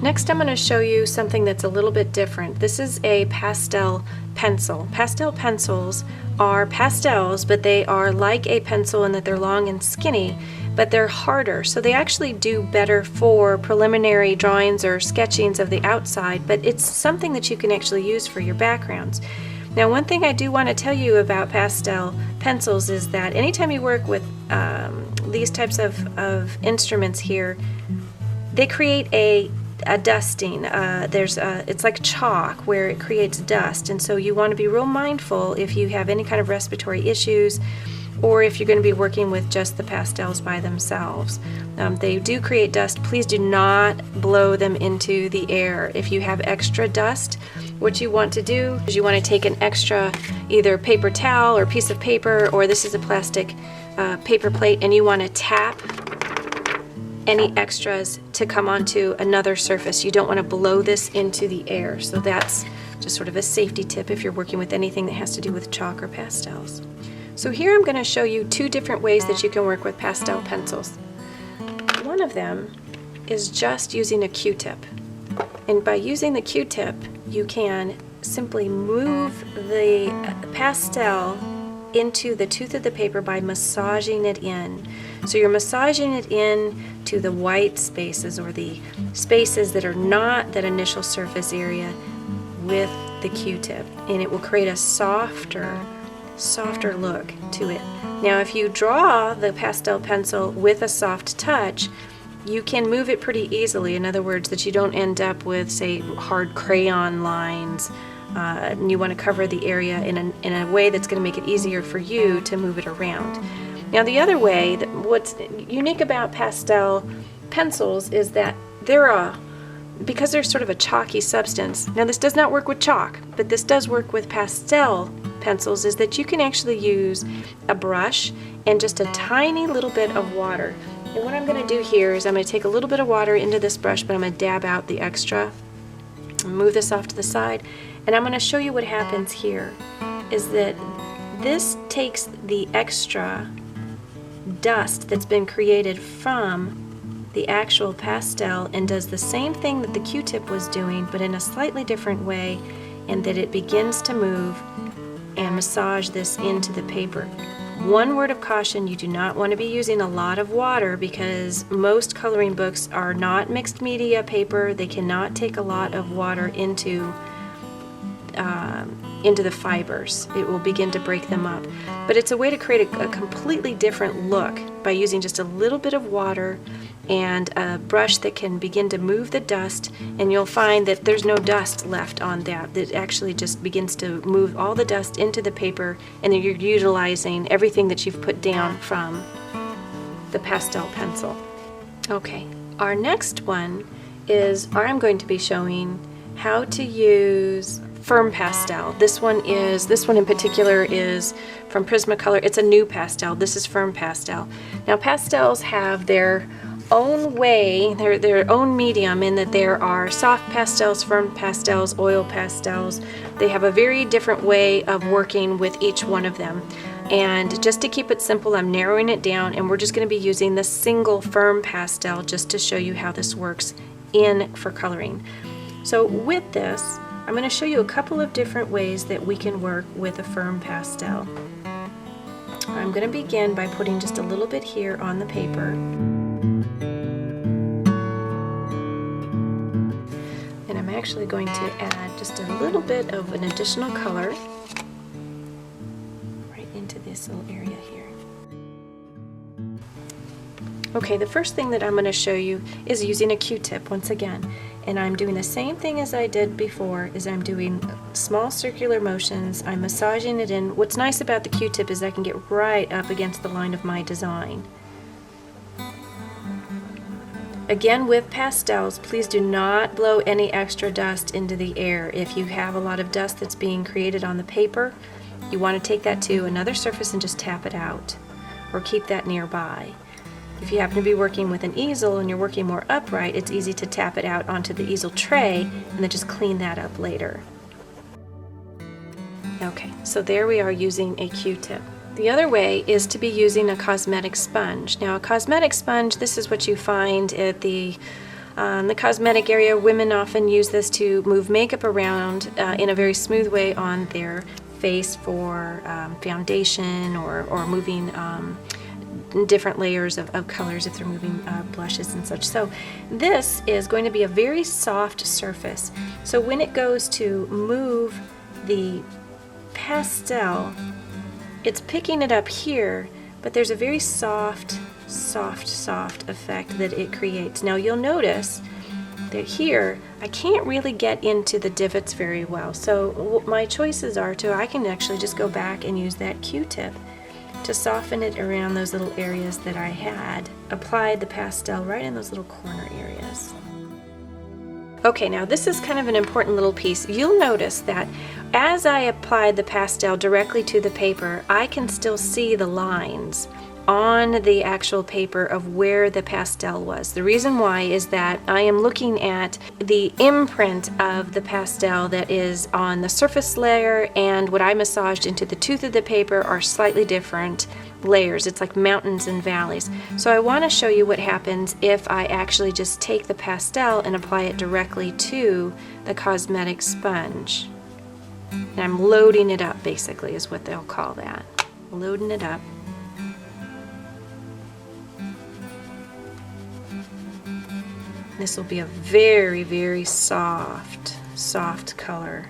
Next I'm going to show you something that's a little bit different. This is a pastel pencil. Pastel pencils are pastels, but they are like a pencil in that they're long and skinny, but they're harder. So they actually do better for preliminary drawings or sketchings of the outside, but it's something that you can actually use for your backgrounds. Now, one thing I do want to tell you about pastel pencils is that anytime you work with these types of instruments here, they create a dusting. It's like chalk where it creates dust, and so you want to be real mindful if you have any kind of respiratory issues, or if you're going to be working with just the pastels by themselves. They do create dust. Please do not blow them into the air. If you have extra dust, what you want to do is you want to take an extra either paper towel or piece of paper, or this is a plastic paper plate, and you want to tap any extras to come onto another surface. You don't want to blow this into the air. So that's just sort of a safety tip if you're working with anything that has to do with chalk or pastels. So here I'm going to show you two different ways that you can work with pastel pencils. One of them is just using a Q-tip. And by using the Q-tip, you can simply move the pastel into the tooth of the paper by massaging it in. So you're massaging it in to the white spaces, or the spaces that are not that initial surface area, with the Q-tip, and it will create a softer look to it. Now, if you draw the pastel pencil with a soft touch, you can move it pretty easily. In other words, that you don't end up with, say, hard crayon lines, and you want to cover the area in a way that's going to make it easier for you to move it around. Now, the other way, what's unique about pastel pencils is that because they're sort of a chalky substance. Now, this does not work with chalk, but this does work with pastel pencils, is that you can actually use a brush and just a tiny little bit of water. And what I'm going to do here is I'm going to take a little bit of water into this brush, but I'm going to dab out the extra, move this off to the side, and I'm going to show you what happens here, is that this takes the extra dust that's been created from the actual pastel and does the same thing that the Q-tip was doing, but in a slightly different way, and that it begins to move and massage this into the paper. One word of caution: you do not want to be using a lot of water, because most coloring books are not mixed media paper. They cannot take a lot of water into the fibers. It will begin to break them up. But it's a way to create a completely different look by using just a little bit of water and a brush that can begin to move the dust, and you'll find that there's no dust left on that. It actually just begins to move all the dust into the paper, and then you're utilizing everything that you've put down from the pastel pencil. Okay, our next one is I'm going to be showing how to use firm pastel. This one in particular is from Prismacolor. It's a new pastel. This is firm pastel. Now, pastels have their own way, their own medium, in that there are soft pastels, firm pastels, oil pastels. They have a very different way of working with each one of them. And just to keep it simple, I'm narrowing it down, and we're just going to be using the single firm pastel just to show you how this works for coloring. So with this, I'm going to show you a couple of different ways that we can work with a firm pastel. I'm going to begin by putting just a little bit here on the paper. And I'm actually going to add just a little bit of an additional color right into this little area here. Okay, the first thing that I'm going to show you is using a Q-tip once again. And I'm doing the same thing as I did before, is I'm doing small circular motions. I'm massaging it in. What's nice about the Q-tip is I can get right up against the line of my design. Again, with pastels, please do not blow any extra dust into the air. If you have a lot of dust that's being created on the paper, you want to take that to another surface and just tap it out, or keep that nearby. If you happen to be working with an easel and you're working more upright, it's easy to tap it out onto the easel tray and then just clean that up later. Okay, so there we are using a Q-tip. The other way is to be using a cosmetic sponge. Now, a cosmetic sponge, this is what you find at the The cosmetic area, women often use this to move makeup around in a very smooth way on their face for foundation or moving different layers of colors if they're moving blushes and such. So this is going to be a very soft surface. So when it goes to move the pastel, it's picking it up here, but there's a very soft effect that it creates. Now you'll notice that here I can't really get into the divots very well. So my choices are I can actually just go back and use that Q-tip to soften it around those little areas that I had applied the pastel right in those little corner areas. Okay, now this is kind of an important little piece. You'll notice that as I applied the pastel directly to the paper, I can still see the lines on the actual paper of where the pastel was. The reason why is that I am looking at the imprint of the pastel that is on the surface layer, and what I massaged into the tooth of the paper are slightly different layers. It's like mountains and valleys. So I want to show you what happens if I actually just take the pastel and apply it directly to the cosmetic sponge. And I'm loading it up, basically, is what they'll call that. Loading it up. This will be a very soft color.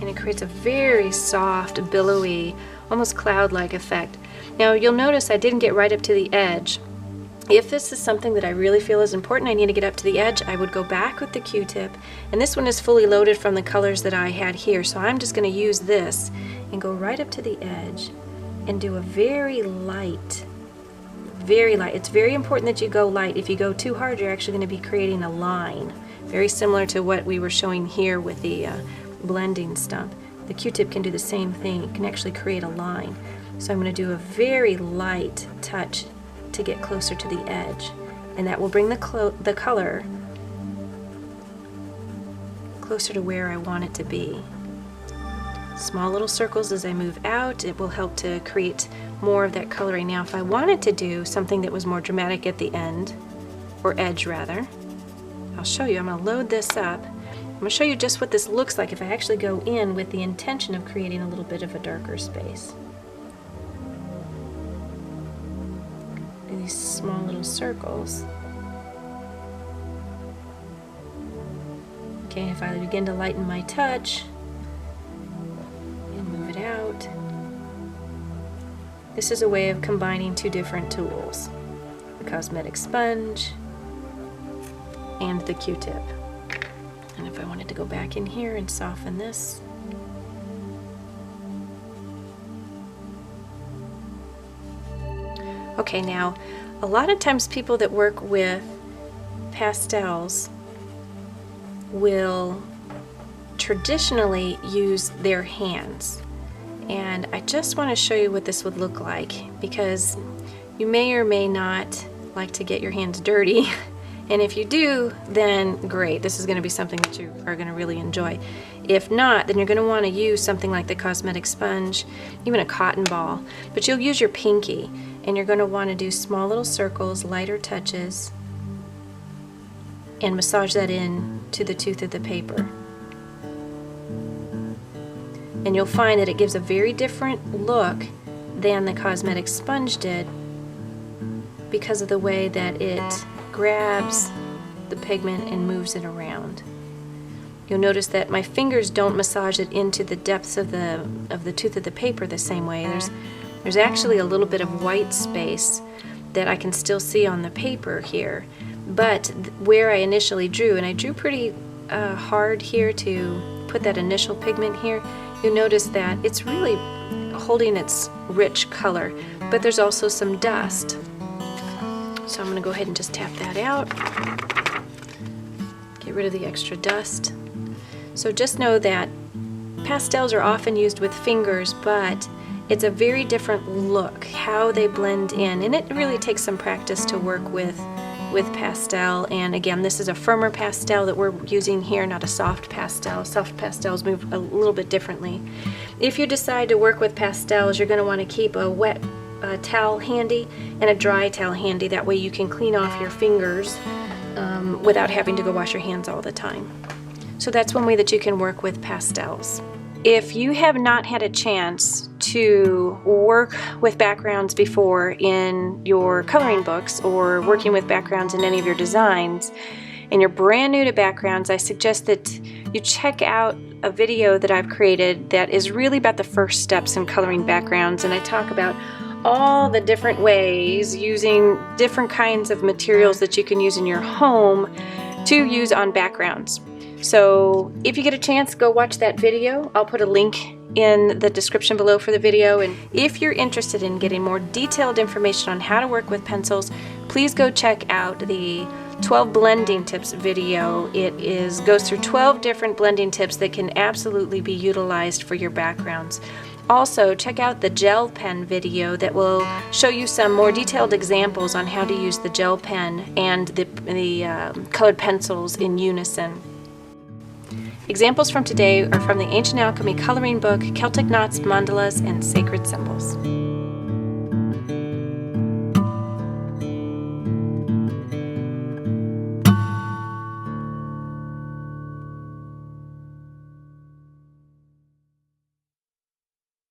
And it creates a very soft, billowy, almost cloud-like effect. Now you'll notice I didn't get right up to the edge. If this is something that I really feel is important, I need to get up to the edge, I would go back with the Q-tip. And this one is fully loaded from the colors that I had here, so I'm just going to use this and go right up to the edge and do a very light. It's very important that you go light. If you go too hard, you're actually going to be creating a line. Very similar to what we were showing here with the blending stump. The Q-tip can do the same thing. It can actually create a line. So I'm going to do a very light touch to get closer to the edge. And that will bring the color closer to where I want it to be. Small little circles as I move out. It will help to create more of that coloring. Now if I wanted to do something that was more dramatic at the end, or edge rather, I'll show you. I'm going to load this up. I'm going to show you just what this looks like if I actually go in with the intention of creating a little bit of a darker space. Do these small little circles. Okay, if I begin to lighten my touch and move it out, this is a way of combining two different tools, the cosmetic sponge and the Q-tip. And if I wanted to go back in here and soften this, okay, now a lot of times people that work with pastels will traditionally use their hands. And I just want to show you what this would look like, because you may or may not like to get your hands dirty. And if you do, then great. This is going to be something that you are going to really enjoy. If not, then you're going to want to use something like the cosmetic sponge, even a cotton ball. But you'll use your pinky, and you're going to want to do small little circles, lighter touches, and massage that in to the tooth of the paper. And you'll find that it gives a very different look than the cosmetic sponge did because of the way that it grabs the pigment and moves it around. You'll notice that my fingers don't massage it into the depths of the tooth of the paper the same way. There's actually a little bit of white space that I can still see on the paper here. But where I initially drew, and I drew pretty hard here to put that initial pigment here, you'll notice that it's really holding its rich color, but there's also some dust. So I'm going to go ahead and just tap that out. Get rid of the extra dust. So just know that pastels are often used with fingers, but it's a very different look, how they blend in, and it really takes some practice to work with pastel. And again, this is a firmer pastel that we're using here, not a soft pastel. Soft pastels move a little bit differently. If you decide to work with pastels, you're going to want to keep a wet a towel handy and a dry towel handy. That way you can clean off your fingers without having to go wash your hands all the time. So that's one way that you can work with pastels. If you have not had a chance to work with backgrounds before in your coloring books or working with backgrounds in any of your designs, and you're brand new to backgrounds, I suggest that you check out a video that I've created that is really about the first steps in coloring backgrounds, and I talk about all the different ways using different kinds of materials that you can use in your home to use on backgrounds. So if you get a chance, go watch that video. I'll put a link in the description below for the video, and if you're interested in getting more detailed information on how to work with pencils, please go check out the 12 blending tips video. It goes through 12 different blending tips that can absolutely be utilized for your backgrounds. Also, check out the gel pen video that will show you some more detailed examples on how to use the gel pen and the colored pencils in unison. Examples from today are from the Ancient Alchemy Coloring Book, Celtic Knots, Mandalas, and Sacred Symbols.